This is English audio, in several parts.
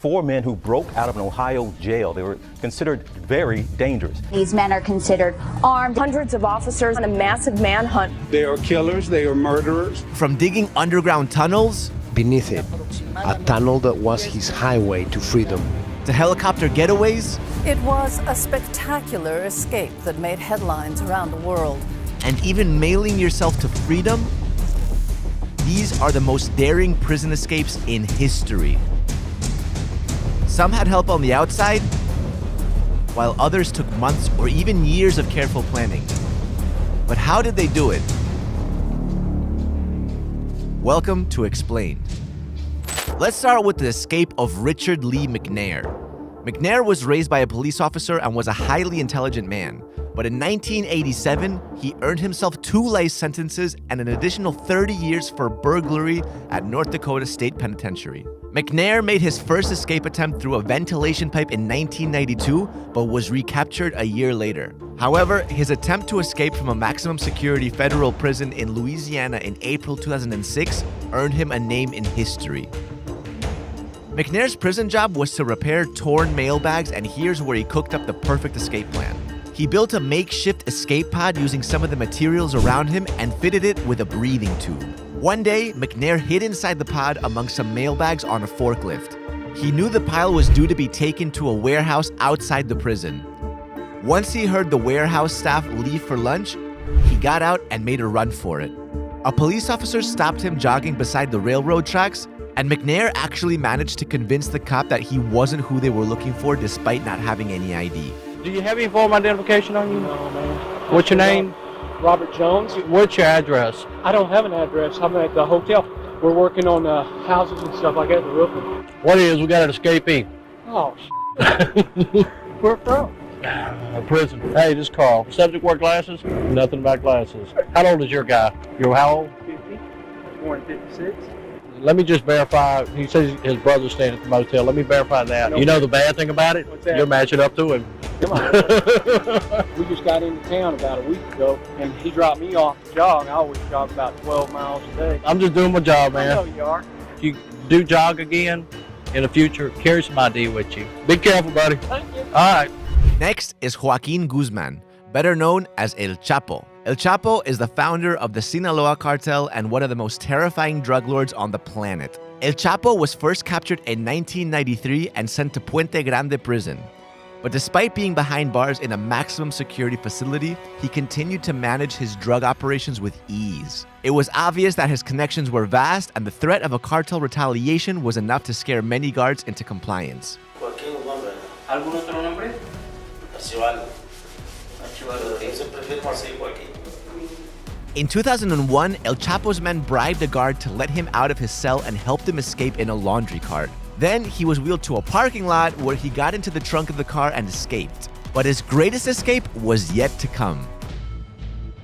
4 men who broke out of an Ohio jail. They were considered very dangerous. These men are considered armed. Hundreds of officers on a massive manhunt. They are killers, they are murderers. From digging underground tunnels, beneath it, a tunnel that was his highway to freedom, to helicopter getaways. It was a spectacular escape that made headlines around the world. And even mailing yourself to freedom. These are the most daring prison escapes in history. Some had help on the outside, while others took months or even years of careful planning. But how did they do it? Welcome to Explained. Let's start with the escape of Richard Lee McNair. McNair was raised by a police officer and was a highly intelligent man. But in 1987, he earned himself 2 life sentences and an additional 30 years for burglary at North Dakota State Penitentiary. McNair made his first escape attempt through a ventilation pipe in 1992, but was recaptured a year later. However, his attempt to escape from a maximum security federal prison in Louisiana in April 2006 earned him a name in history. McNair's prison job was to repair torn mailbags, and here's where he cooked up the perfect escape plan. He built a makeshift escape pod using some of the materials around him and fitted it with a breathing tube. One day, McNair hid inside the pod among some mailbags on a forklift. He knew the pile was due to be taken to a warehouse outside the prison. Once he heard the warehouse staff leave for lunch, he got out and made a run for it. A police officer stopped him jogging beside the railroad tracks, and McNair actually managed to convince the cop that he wasn't who they were looking for despite not having any ID. Do you have any form of identification on you? No, man. What's your name? Robert Jones. What's your address? I don't have an address. I'm at the hotel. We're working on houses and stuff like that, the roofing. What is? We got an escapee. Oh, Where from? Prison. Hey, this is Carl. Subject wear glasses? Nothing about glasses. How old is your guy? You're how old? 50. Born in 56. Let me just verify. He says his brother's staying at the motel. Let me verify that. You know the bad thing about it? What's that? You're matching up to him. Come on. We just got into town about a week ago, and he dropped me off to jog. I always jog about 12 miles a day. I'm just doing my job, man. I know you are. If you do jog again in the future, carry some ID with you. Be careful, buddy. Thank you. All right. Next is Joaquin Guzman, better known as El Chapo. El Chapo is the founder of the Sinaloa cartel and one of the most terrifying drug lords on the planet. El Chapo was first captured in 1993 and sent to Puente Grande prison. But despite being behind bars in a maximum security facility, he continued to manage his drug operations with ease. It was obvious that his connections were vast, and the threat of a cartel retaliation was enough to scare many guards into compliance. Joaquín Guzmán. ¿Algún otro nombre? Archivalo. Eso prefiero así, Joaquín. In 2001, El Chapo's men bribed a guard to let him out of his cell and helped him escape in a laundry cart. Then he was wheeled to a parking lot where he got into the trunk of the car and escaped. But his greatest escape was yet to come.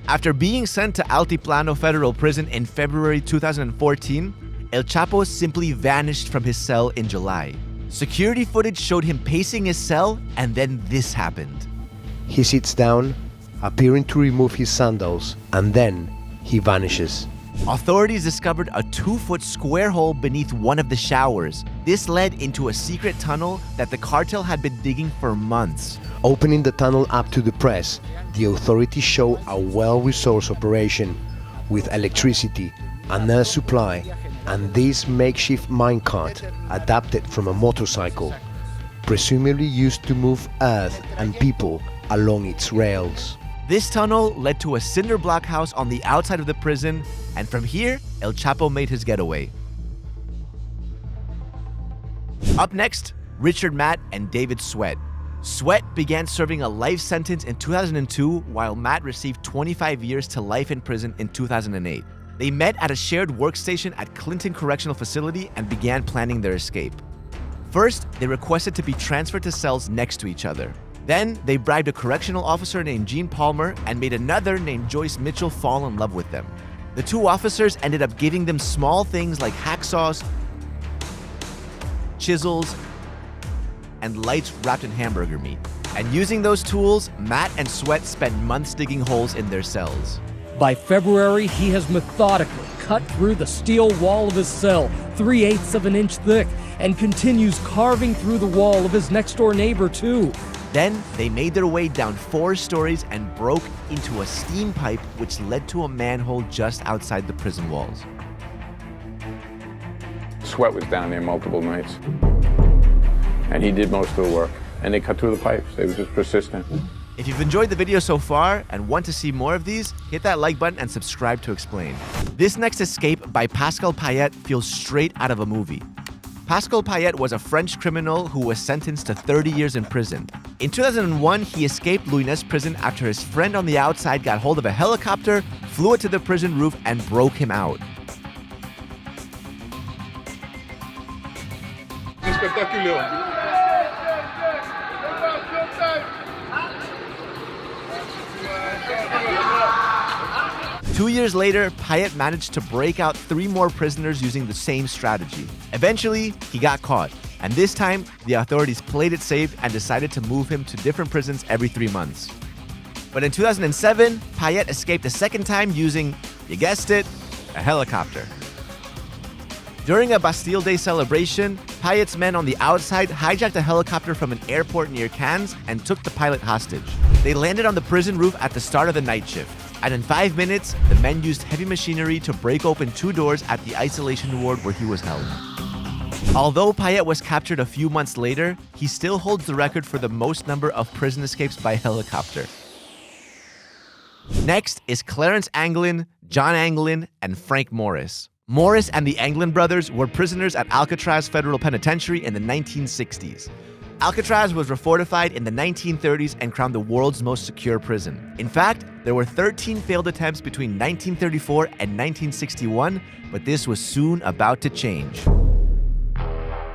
After being sent to Altiplano Federal Prison in February 2014, El Chapo simply vanished from his cell in July. Security footage showed him pacing his cell, and then this happened. He sits down, appearing to remove his sandals, and then he vanishes. Authorities discovered a 2-foot square hole beneath one of the showers. This led into a secret tunnel that the cartel had been digging for months. Opening the tunnel up to the press, the authorities show a well-resourced operation with electricity, an air supply, and this makeshift minecart adapted from a motorcycle, presumably used to move earth and people along its rails. This tunnel led to a cinder block house on the outside of the prison, and from here, El Chapo made his getaway. Up next, Richard Matt and David Sweat. Sweat began serving a life sentence in 2002, while Matt received 25 years to life in prison in 2008. They met at a shared workstation at Clinton Correctional Facility and began planning their escape. First, they requested to be transferred to cells next to each other. Then, they bribed a correctional officer named Gene Palmer and made another named Joyce Mitchell fall in love with them. The 2 officers ended up giving them small things like hacksaws, chisels, and lights wrapped in hamburger meat. And using those tools, Matt and Sweat spent months digging holes in their cells. By February, he has methodically cut through the steel wall of his cell, 3/8 of an inch thick, and continues carving through the wall of his next-door neighbor, too. Then they made their way down 4 stories and broke into a steam pipe which led to a manhole just outside the prison walls. Sweat was down there multiple nights. And he did most of the work. And they cut through the pipes. They were just persistent. If you've enjoyed the video so far and want to see more of these, hit that like button and subscribe to Explain. This next escape by Pascal Payet feels straight out of a movie. Pascal Payet was a French criminal who was sentenced to 30 years in prison. In 2001, he escaped Louis prison after his friend on the outside got hold of a helicopter, flew it to the prison roof, and broke him out. Spectacular. 2 years later, Payet managed to break out 3 more prisoners using the same strategy. Eventually, he got caught, and this time, the authorities played it safe and decided to move him to different prisons every 3 months. But in 2007, Payet escaped a second time using, you guessed it, a helicopter. During a Bastille Day celebration, Payet's men on the outside hijacked a helicopter from an airport near Cannes and took the pilot hostage. They landed on the prison roof at the start of the night shift. And in 5 minutes, the men used heavy machinery to break open 2 doors at the isolation ward where he was held. Although Payet was captured a few months later, he still holds the record for the most number of prison escapes by helicopter. Next is Clarence Anglin, John Anglin, and Frank Morris. Morris and the Anglin brothers were prisoners at Alcatraz Federal Penitentiary in the 1960s. Alcatraz was refortified in the 1930s and crowned the world's most secure prison. In fact, there were 13 failed attempts between 1934 and 1961, but this was soon about to change.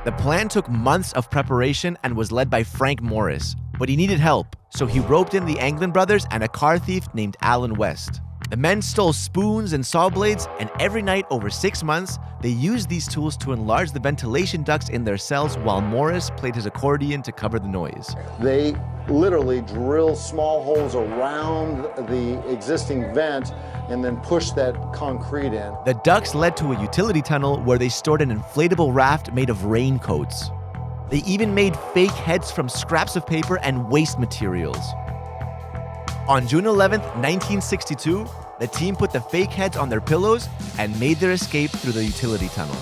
The plan took months of preparation and was led by Frank Morris, but he needed help, so he roped in the Anglin brothers and a car thief named Alan West. The men stole spoons and saw blades, and every night over 6 months, they used these tools to enlarge the ventilation ducts in their cells while Morris played his accordion to cover the noise. They literally drill small holes around the existing vent and then push that concrete in. The ducts led to a utility tunnel where they stored an inflatable raft made of raincoats. They even made fake heads from scraps of paper and waste materials. On June 11, 1962, the team put the fake heads on their pillows and made their escape through the utility tunnel.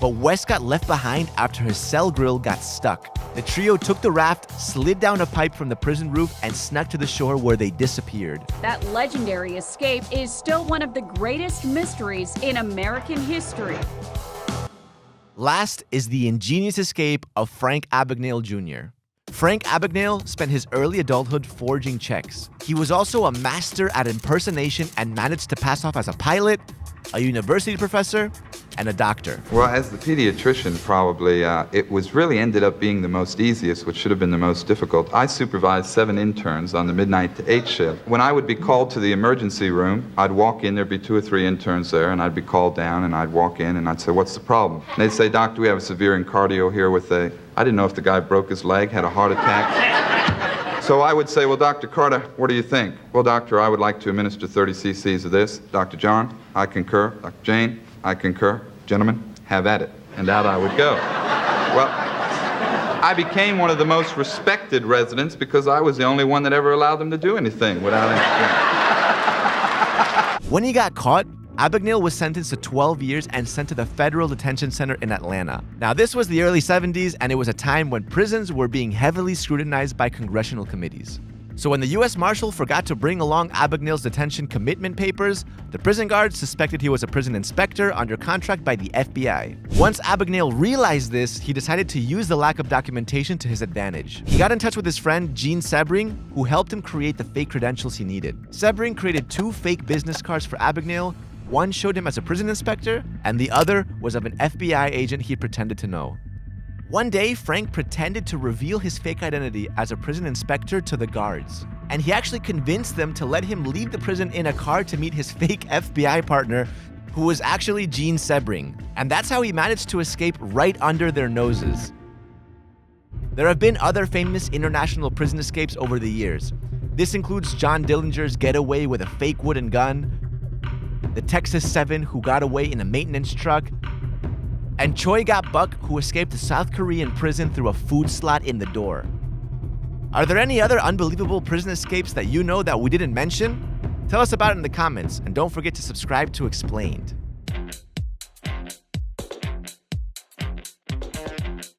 But West got left behind after his cell grill got stuck. The trio took the raft, slid down a pipe from the prison roof, and snuck to the shore where they disappeared. That legendary escape is still one of the greatest mysteries in American history. Last is the ingenious escape of Frank Abagnale Jr. Frank Abagnale spent his early adulthood forging checks. He was also a master at impersonation and managed to pass off as a pilot, a university professor, and a doctor. Well, as the pediatrician, probably, it was really ended up being the most easiest, which should have been the most difficult. I supervised 7 interns on the midnight to 8 shift. When I would be called to the emergency room, I'd walk in, there'd be 2 or 3 interns there, and I'd be called down, and I'd walk in, and I'd say, "What's the problem?" And they'd say, "Doctor, we have a severe incardio here with a..." I didn't know if the guy broke his leg, had a heart attack. So I would say, "Well, Dr. Carter, what do you think?" "Well, doctor, I would like to administer 30 cc's of this." "Dr. John, I concur." "Dr. Jane, I concur." "Gentlemen, have at it." And out I would go. Well, I became one of the most respected residents because I was the only one that ever allowed them to do anything without interference. When he got caught, Abagnale was sentenced to 12 years and sent to the Federal Detention Center in Atlanta. Now, this was the early 70s, and it was a time when prisons were being heavily scrutinized by congressional committees. So when the US Marshal forgot to bring along Abagnale's detention commitment papers, the prison guards suspected he was a prison inspector under contract by the FBI. Once Abagnale realized this, he decided to use the lack of documentation to his advantage. He got in touch with his friend Gene Sebring, who helped him create the fake credentials he needed. Sebring created 2 fake business cards for Abagnale. One showed him as a prison inspector, and the other was of an FBI agent he pretended to know. One day, Frank pretended to reveal his fake identity as a prison inspector to the guards. And he actually convinced them to let him leave the prison in a car to meet his fake FBI partner, who was actually Gene Sebring. And that's how he managed to escape right under their noses. There have been other famous international prison escapes over the years. This includes John Dillinger's getaway with a fake wooden gun, the Texas 7 who got away in a maintenance truck, and Choi Gat-Buck who escaped a South Korean prison through a food slot in the door. Are there any other unbelievable prison escapes that you know that we didn't mention? Tell us about it in the comments, and don't forget to subscribe to Explained.